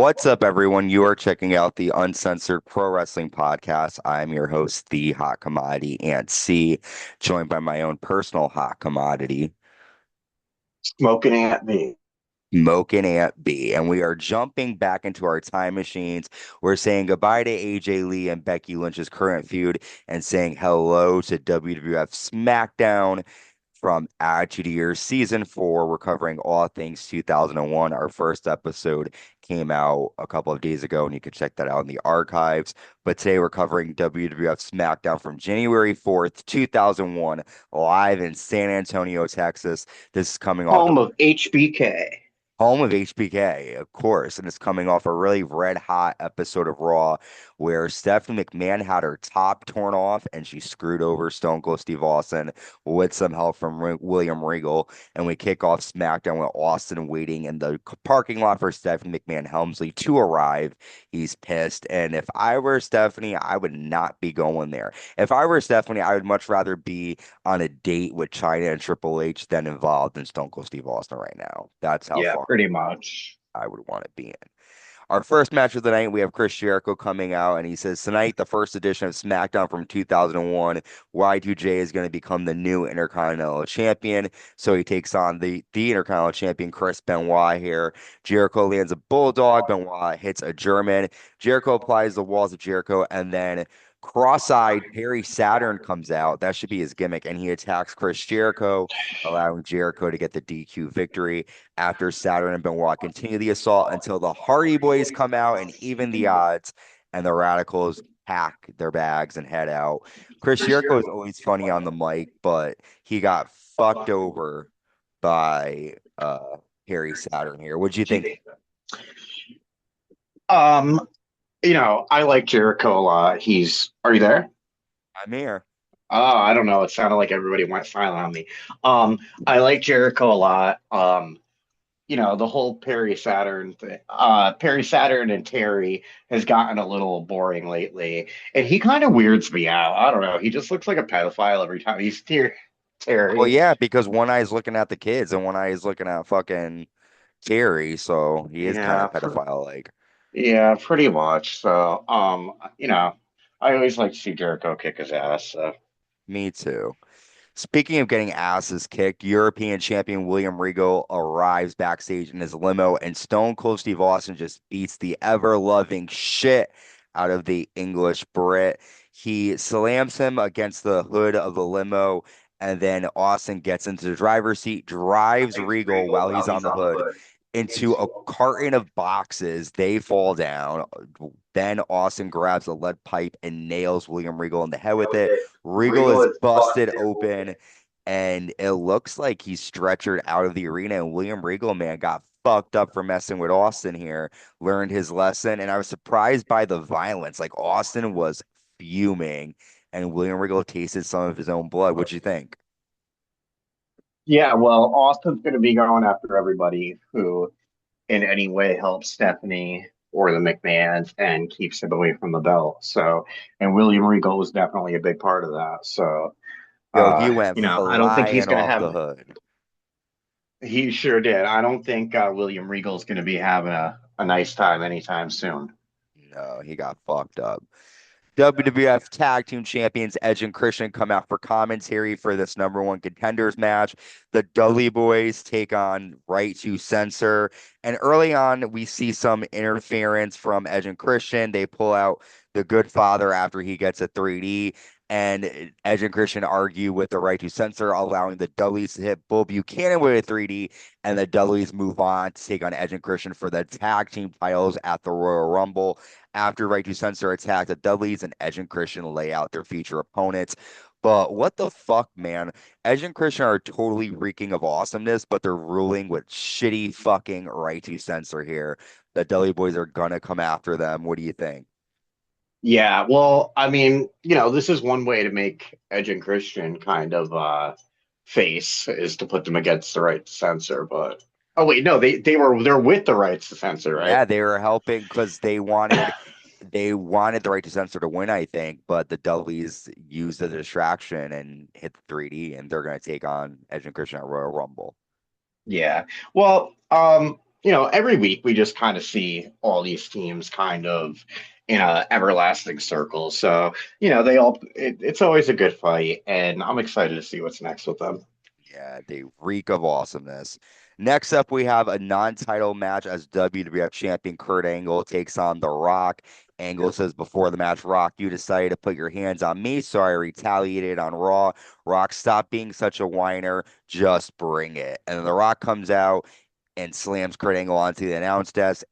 What's up, everyone? You are checking out the Uncensored Pro Wrestling Podcast. I'm your host, the Hot Commodity Ant C, joined by my own personal hot commodity, Smoking at me. Smokin' Ant B. And we are jumping back into our time machines. We're saying goodbye to AJ Lee and Becky Lynch's current feud and saying hello to WWF Smackdown from Attitude Year Season 4. We're covering all things 2001. Our first episode came out a couple of days ago, and you can check that out in the archives. But today we're covering WWF SmackDown from January 4th, 2001, live in San Antonio, Texas. This is coming off the Home of HBK. home of HBK, of course, and it's coming off a really red hot episode of Raw where Stephanie McMahon had her top torn off and she screwed over Stone Cold Steve Austin with some help from William Regal. And we kick off SmackDown with Austin waiting in the parking lot for Stephanie McMahon-Helmsley to arrive. He's pissed. And if I were Stephanie, I would not be going there. If I were Stephanie, I would much rather be on a date with China and Triple H than involved in Stone Cold Steve Austin right now. That's how Yeah, far pretty much. I would want to be in. Our first match of the night, we have Chris Jericho coming out, and he says, tonight, the first edition of SmackDown from 2001, Y2J is going to become the new Intercontinental Champion. So he takes on the Intercontinental Champion, Chris Benoit here. Jericho lands a Bulldog. Benoit hits a German. Jericho applies the walls of Jericho, and then cross-eyed Perry Saturn comes out. That should be his gimmick, and he attacks Chris Jericho, allowing Jericho to get the DQ victory. After Saturn and Benoit continue the assault until the Hardy Boyz come out and even the odds, and the Radicals pack their bags and head out. Chris Jericho is always funny on the mic, but he got fucked over by Perry Saturn here. What'd you think? Um, I like Jericho a lot. Are you there? I'm here. I don't know. It sounded like everybody went silent on me. Um, I like Jericho a lot. The whole Perry Saturn thing, Perry Saturn and Terri has gotten a little boring lately, and he kind of weirds me out. I don't know. He just looks like a pedophile every time he's near Well, Terry. yeah, because one eye is looking at the kids and one eye is looking at fucking Terry, so he is kind Yeah, of pedophile like. yeah, pretty much. So, I always like to see Jericho kick his ass. So. Me too. Speaking of getting asses kicked, European champion William Regal arrives backstage in his limo, and Stone Cold Steve Austin just beats the ever-loving shit out of the English Brit. He slams him against the hood of the limo, and then Austin gets into the driver's seat, drives Regal while he's on the hood into a carton of boxes. They fall down. Then Austin grabs a lead pipe and nails William Regal in the head with it. Regal is busted open, and it looks like he's stretchered out of the arena. And William Regal, man, got fucked up for messing with Austin here, learned his lesson. And I was surprised by the violence. Like Austin was fuming, and William Regal tasted some of his own blood. What'd you think? Yeah, well, Austin's going to be going after everybody who in any way helps Stephanie or the McMahons and keeps him away from the belt. So, and William Regal was definitely a big part of that. So, Yo, he went I don't think he's flying going to off have, the hood. he sure did. I don't think William Regal's going to be having a nice time anytime soon. No, he got fucked up. WWF Tag Team Champions Edge and Christian come out for commentary for this number one contenders match. The Dudley Boyz take on Right to Censor. And early on, we see some interference from Edge and Christian. They pull out the Good Father after he gets a 3D. And Edge and Christian argue with the Right to Censor, allowing the Dudleys to hit Bull Buchanan with a 3D. And the Dudleys move on to take on Edge and Christian for the tag team titles at the Royal Rumble. After Right to Censor attack, the Dudleys and Edge and Christian lay out their future opponents. But what the fuck, man? Edge and Christian are totally reeking of awesomeness, but they're ruling with shitty fucking Right to Censor here. The Dudley Boyz are gonna come after them. What do you think? Yeah, well, I mean, this is one way to make Edge and Christian kind of face is to put them against the right to censor. But oh wait, no, they're with the rights to censor, right? Yeah, they were helping because they wanted the Right to Censor to win, I think, but the Dudleys used the distraction and hit the 3D, and they're gonna take on Edge and Christian at Royal Rumble. Yeah. Well, every week we just kind of see all these teams kind of in a everlasting circle. So, it's always a good fight, and I'm excited to see what's next with them. Yeah, they reek of awesomeness. Next up, we have a non-title match as WWF Champion Kurt Angle takes on The Rock. Angle says before the match, Rock, you decided to put your hands on me, so I retaliated on Raw. Rock, stop being such a whiner, just bring it. And then The Rock comes out and slams Kurt Angle onto the announce desk.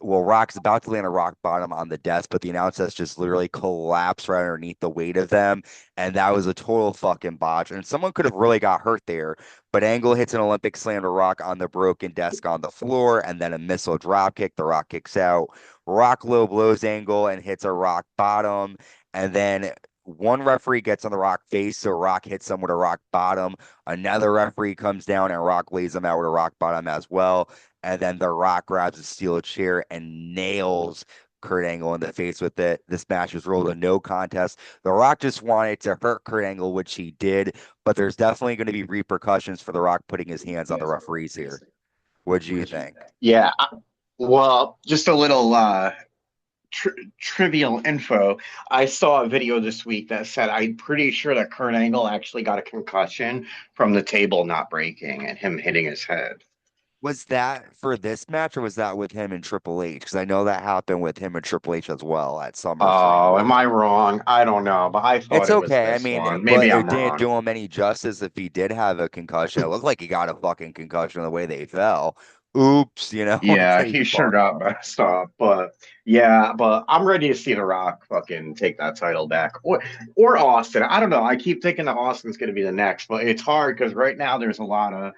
Rock's about to land a rock bottom on the desk, but the announce desk just literally collapsed right underneath the weight of them. And that was a total fucking botch. And someone could have really got hurt there, but Angle hits an Olympic slam to Rock on the broken desk on the floor, and then a missile drop kick. The Rock kicks out. Rock low blows Angle and hits a rock bottom. And then one referee gets on the Rock face, so Rock hits him with a rock bottom. Another referee comes down and Rock lays him out with a rock bottom as well. And then The Rock grabs a steel chair and nails Kurt Angle in the face with it. This match was ruled a no contest. The Rock just wanted to hurt Kurt Angle, which he did, but there's definitely going to be repercussions for The Rock putting his hands on the referees here. What do you think? Yeah, well, just a little trivial info. I saw a video this week that said I'm pretty sure that Kurt Angle actually got a concussion from the table not breaking and him hitting his head. Was that for this match or was that with him and Triple H? Because I know that happened with him and Triple H as well at Oh, SummerSlam. am I wrong? I don't know, but I thought It's it was okay. I this mean, one. but Maybe it I'm didn't wrong. do him any justice if he did have a concussion. It looked like he got a fucking concussion the way they fell. Oops, it's Yeah, like he sure fuck. got messed up, but yeah, but I'm ready to see The Rock fucking take that title back, or Austin. I don't know. I keep thinking that Austin's going to be the next, but it's hard because right now there's a lot of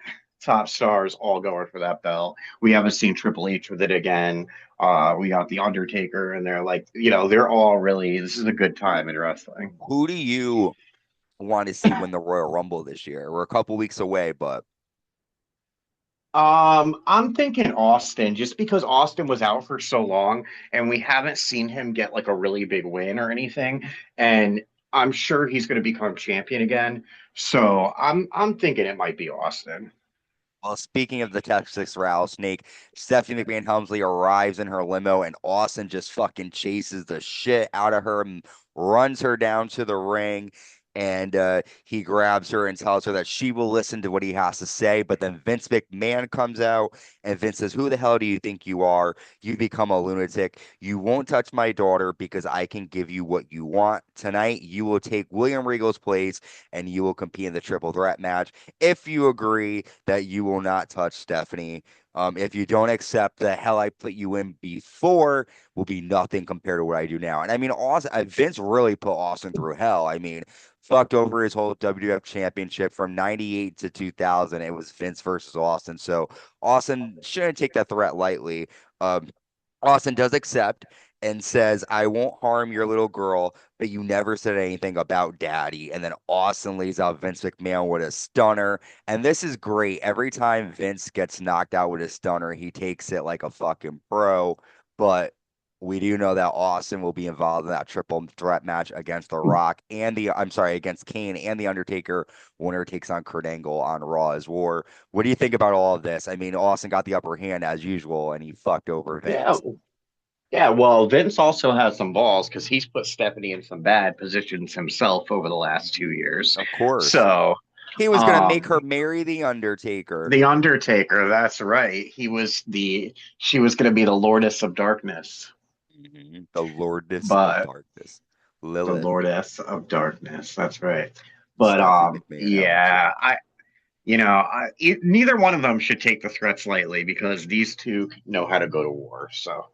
top stars all going for that belt. We haven't seen Triple H with it again. We got The Undertaker, and they're like, they're all really. This is a good time in wrestling. Who do you want to see win the Royal Rumble this year? We're a couple weeks away, but I'm thinking Austin, just because Austin was out for so long and we haven't seen him get like a really big win or anything. And I'm sure he's going to become champion again. So I'm thinking it might be Austin. well, speaking of the Texas Rattlesnake, Stephanie McMahon-Helmsley arrives in her limo and Austin just fucking chases the shit out of her and runs her down to the ring. And he grabs her and tells her that she will listen to what he has to say. But then Vince McMahon comes out and Vince says, who the hell do you think you are? You become a lunatic. You won't touch my daughter because I can give you what you want. Tonight, you will take William Regal's place and you will compete in the triple threat match if you agree that you will not touch Stephanie. If you don't accept the hell I put you in before will be nothing compared to what I do now. And I mean, Austin, Vince really put Austin through hell. I mean, fucked over his whole WWF championship from 98 to 2000. It was Vince versus Austin. So Austin shouldn't take that threat lightly. Um, Austin does accept and says, I won't harm your little girl, but you never said anything about daddy. And then Austin lays out Vince McMahon with a stunner. And this is great. Every time Vince gets knocked out with a stunner, he takes it like a fucking pro. But we do know that Austin will be involved in that triple threat match against The Rock and against Kane and The Undertaker. Winner takes on Kurt Angle on Raw as War. What do you think about all of this? I mean, Austin got the upper hand as usual, and he fucked over Yeah. Vince. Yeah, well, Vince also has some balls because he's put Stephanie in some bad positions himself over the last 2 years. Of course. So, He was going to make her um, marry The Undertaker. the Undertaker, that's right. She was going to be the Lordess of Darkness, The Lordess of but Darkness. the Lilith. Lordess of Darkness, that's right. But Stephanie McMahon yeah, Helmsley. neither one of them should take the threats lightly because these two know how to go to war. So,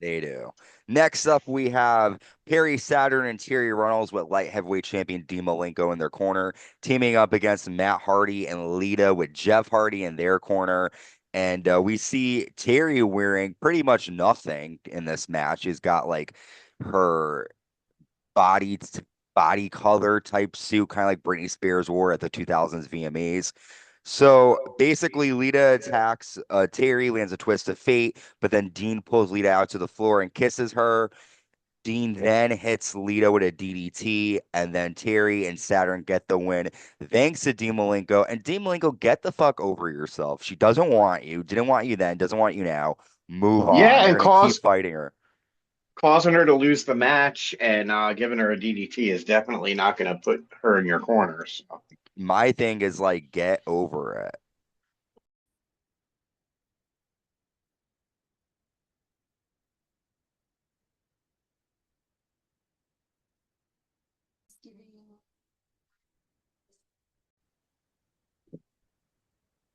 They do. Next up, we have Perry Saturn and Terri Runnels with light heavyweight champion Dean Malenko in their corner, teaming up against Matt Hardy and Lita with Jeff Hardy in their corner. And we see Terri wearing pretty much nothing in this match. She's got like her body body color type suit, kind of like Britney Spears wore at the 2000s VMAs. So basically, Lita attacks Terri, lands a twist of fate, but then Dean pulls Lita out to the floor and kisses her. Dean then hits Lita with a DDT, and then Terri and Saturn get the win. Thanks to Dean Malenko. And Dean Malenko, get the fuck over yourself. She doesn't want you, didn't want you then, doesn't want you now. Move on. Yeah, You're and going to keep fighting her. causing her to lose the match and giving her a DDT is definitely not going to put her in your corner. So. My thing is like, get over it.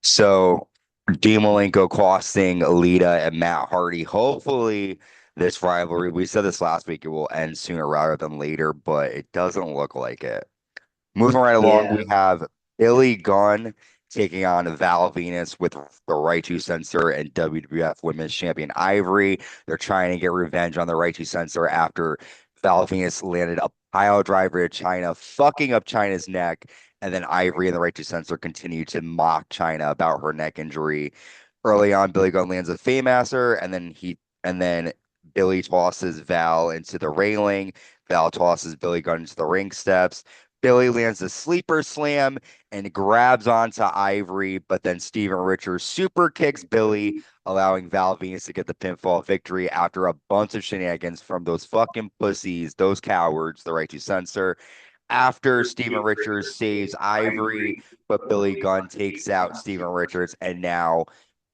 So Dean Malenko costing Lita and Matt Hardy. Hopefully, this rivalry, we said this last week, it will end sooner rather than later, but it doesn't look like it. Moving right along, Yeah. we have Billy Gunn taking on Val Venus with the Right to Censor and WWF Women's Champion Ivory. They're trying to get revenge on the Right to Censor after Val Venus landed a pile driver to China, fucking up China's neck. And then Ivory and the Right to Censor continue to mock China about her neck injury. Early on, Billy Gunn lands a Faymaster, and then Billy tosses Val into the railing. Val tosses Billy Gunn into the ring steps. Billy lands a sleeper slam and grabs onto Ivory, but then Steven Richards super kicks Billy, allowing Val Venus to get the pinfall victory after a bunch of shenanigans from those fucking pussies, those cowards, the Right to Censor. After Steven Richards saves Ivory, but Billy Gunn takes out Steven Richards, and now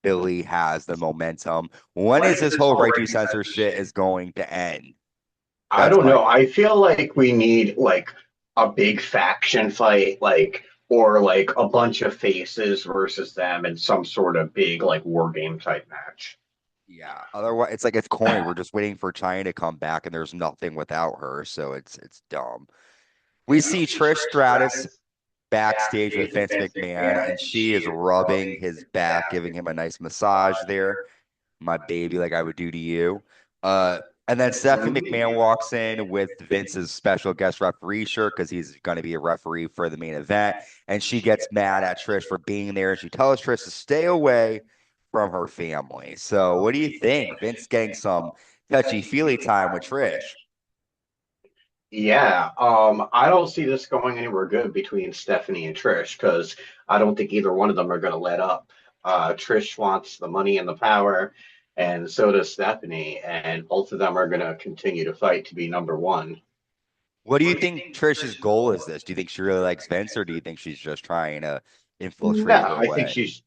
Billy has the momentum. When is this whole Right to Censor shit is going to end? I That's don't my know. I feel like we need like a big faction fight, like or like a bunch of faces versus them in some sort of big like war game type match. Yeah. Otherwise, it's like it's corny. We're just waiting for China to come back, and there's nothing without her, so it's dumb. We see Trish Stratus backstage with Vince McMahon, and she is rubbing his back, giving him a nice massage there, my baby, like I would do to you. Uh, and then Stephanie McMahon walks in with Vince's special guest referee shirt because he's going to be a referee for the main event. And she gets mad at Trish for being there. And she tells Trish to stay away from her family. So, what do you think? Vince getting some touchy feely time with Trish. Yeah, I don't see this going anywhere good between Stephanie and Trish because I don't think either one of them are going to let up. Trish wants the money and the power, and so does Stephanie, and both of them are going to continue to fight to be number one. What do you think Trish's goal is this? Do you think she really likes Vince, or do you think she's just trying to No, infiltrate her I think way? she's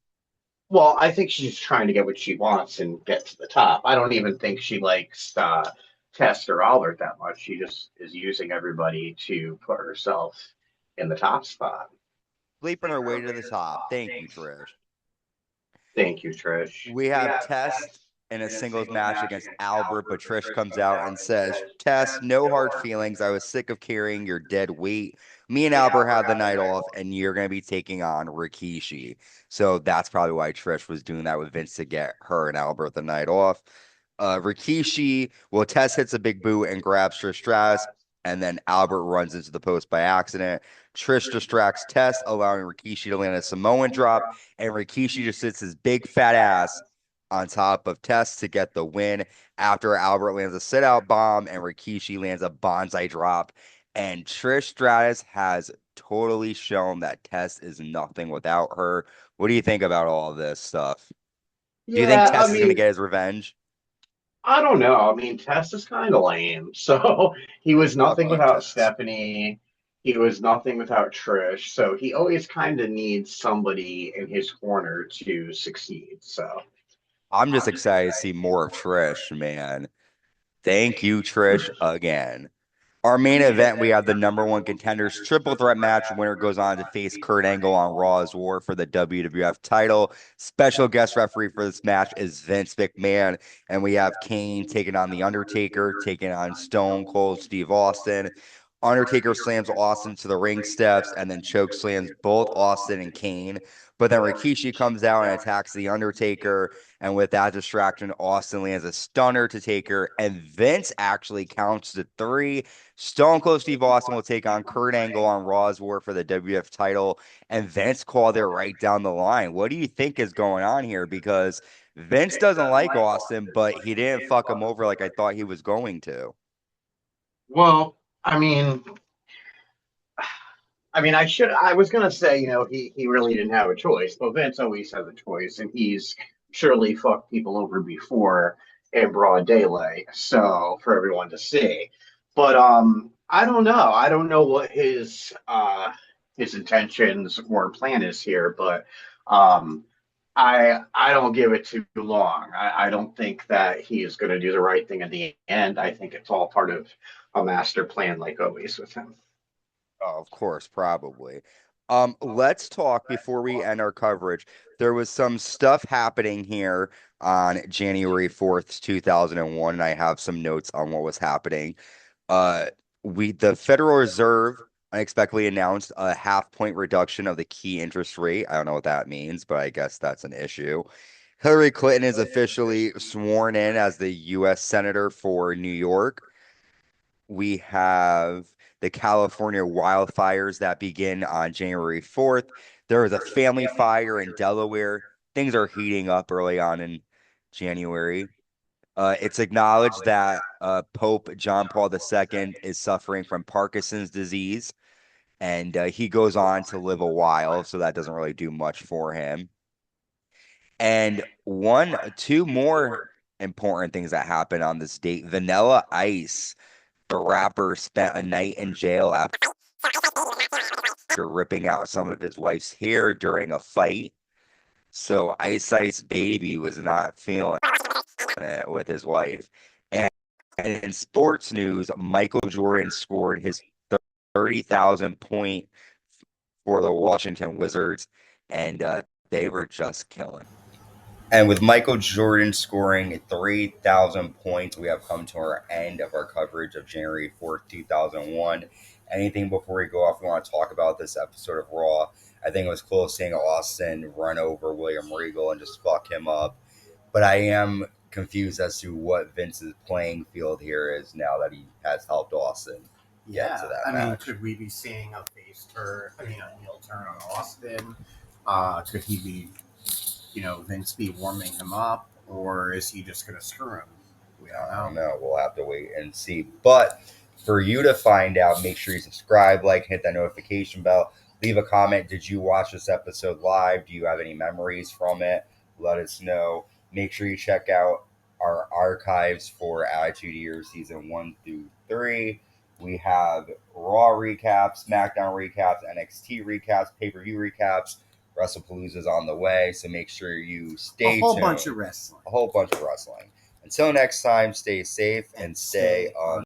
well, I think she's trying to get what she wants and get to the top. I don't even think she likes Test or Albert that much. She just is using everybody to put herself in the top spot. Sleeping her way to the top. Thank you, Trish. Thank you, Trish. We have Test in a singles match against Albert, but Trish comes out and says, Test, no hard feelings. I was sick of carrying your dead weight. Me and Albert have the night off, and you're going to be taking on Rikishi. So that's probably why Trish was doing that with Vince to get her and Albert the night off. Rikishi, well, Test hits a big boot and grabs Trish Stratus, and then Albert runs into the post by accident. Trish distracts Test, allowing Rikishi to land a Samoan drop, and Rikishi just sits his big fat ass on top of Test to get the win after Albert lands a sit out bomb and Rikishi lands a bonsai drop. And Trish Stratus has totally shown that Test is nothing without her. What do you think about all of this stuff? Do you think Yeah, I Test is going to mean, get his revenge? I don't know. I mean, Test is kind of lame. So he was Fuck nothing you, without Test. Stephanie. He was nothing without Trish. So he always kind of needs somebody in his corner to succeed. So I'm just excited to see more of Trish, man. Thank you, Trish, again. Our main event, we have the number one contenders triple threat match. Winner goes on to face Kurt Angle on Raw's War for the WWF title. Special guest referee for this match is Vince McMahon. And we have Kane taking on The Undertaker, taking on Stone Cold Steve Austin. Undertaker slams Austin to the ring steps and then choke slams both Austin and Kane. But then Rikishi comes out and attacks The Undertaker. And with that distraction, Austin lands a stunner to Taker. And Vince actually counts to three. Stone Cold Steve Austin will take on Kurt Angle on Raw's War for the WWF title. And Vince called it right down the line. What do you think is going on here? Because Vince doesn't like Austin, but he didn't fuck him over like I thought he was going to. Well, I mean, I was gonna say, he really didn't have a choice, but Vince always has a choice, and he's surely fucked people over before in broad daylight, so for everyone to see. But I don't know. I don't know what his intentions or plan is here, but um I don't give it too long. I don't think that he is going to do the right thing in the end. I think it's all part of a master plan, like always with him. Oh, of course, probably. Let's talk before we end our coverage. There was some stuff happening here on January 4th, 2001, and I have some notes on what was happening. Uh, the Federal Reserve unexpectedly announced a half point reduction of the key interest rate. I don't know what that means, but I guess that's an issue. Hillary Clinton is officially sworn in as the U.S. Senator for New York. We have the California wildfires that begin on January 4th. There was a family fire in Delaware. Things are heating up early on in January. It's acknowledged that Pope John Paul II is suffering from Parkinson's disease, and he goes on to live a while, so that doesn't really do much for him. And two more important things that happened on this date. Vanilla Ice, the rapper, spent a night in jail after ripping out some of his wife's hair during a fight. So Ice Ice Baby was not feeling it with his wife. And in sports news, Michael Jordan scored his 30,000 point for the Washington Wizards, and they were just killing. And with Michael Jordan scoring 3,000 points, we have come to our end of our coverage of January 4th, 2001. Anything before we go off we want to talk about this episode of Raw? I think it was cool seeing Austin run over William Regal and just fuck him up. But I am confused as to what Vince's playing field here is now that he has helped Austin get to that match. Could we be seeing a a heel turn on Austin? Could he be, Vince be warming him up, or is he just going to screw him? We don't know. We'll have to wait and see. But for you to find out, make sure you subscribe, like, hit that notification bell, leave a comment. Did you watch this episode live? Do you have any memories from it? Let us know. Make sure you check out our archives for Attitude Year Season 1 through 3. We have Raw recaps, SmackDown recaps, NXT recaps, pay-per-view recaps. WrestlePalooza's on the way, so make sure you stay tuned. A whole bunch of wrestling. Until next time, stay safe and stay on.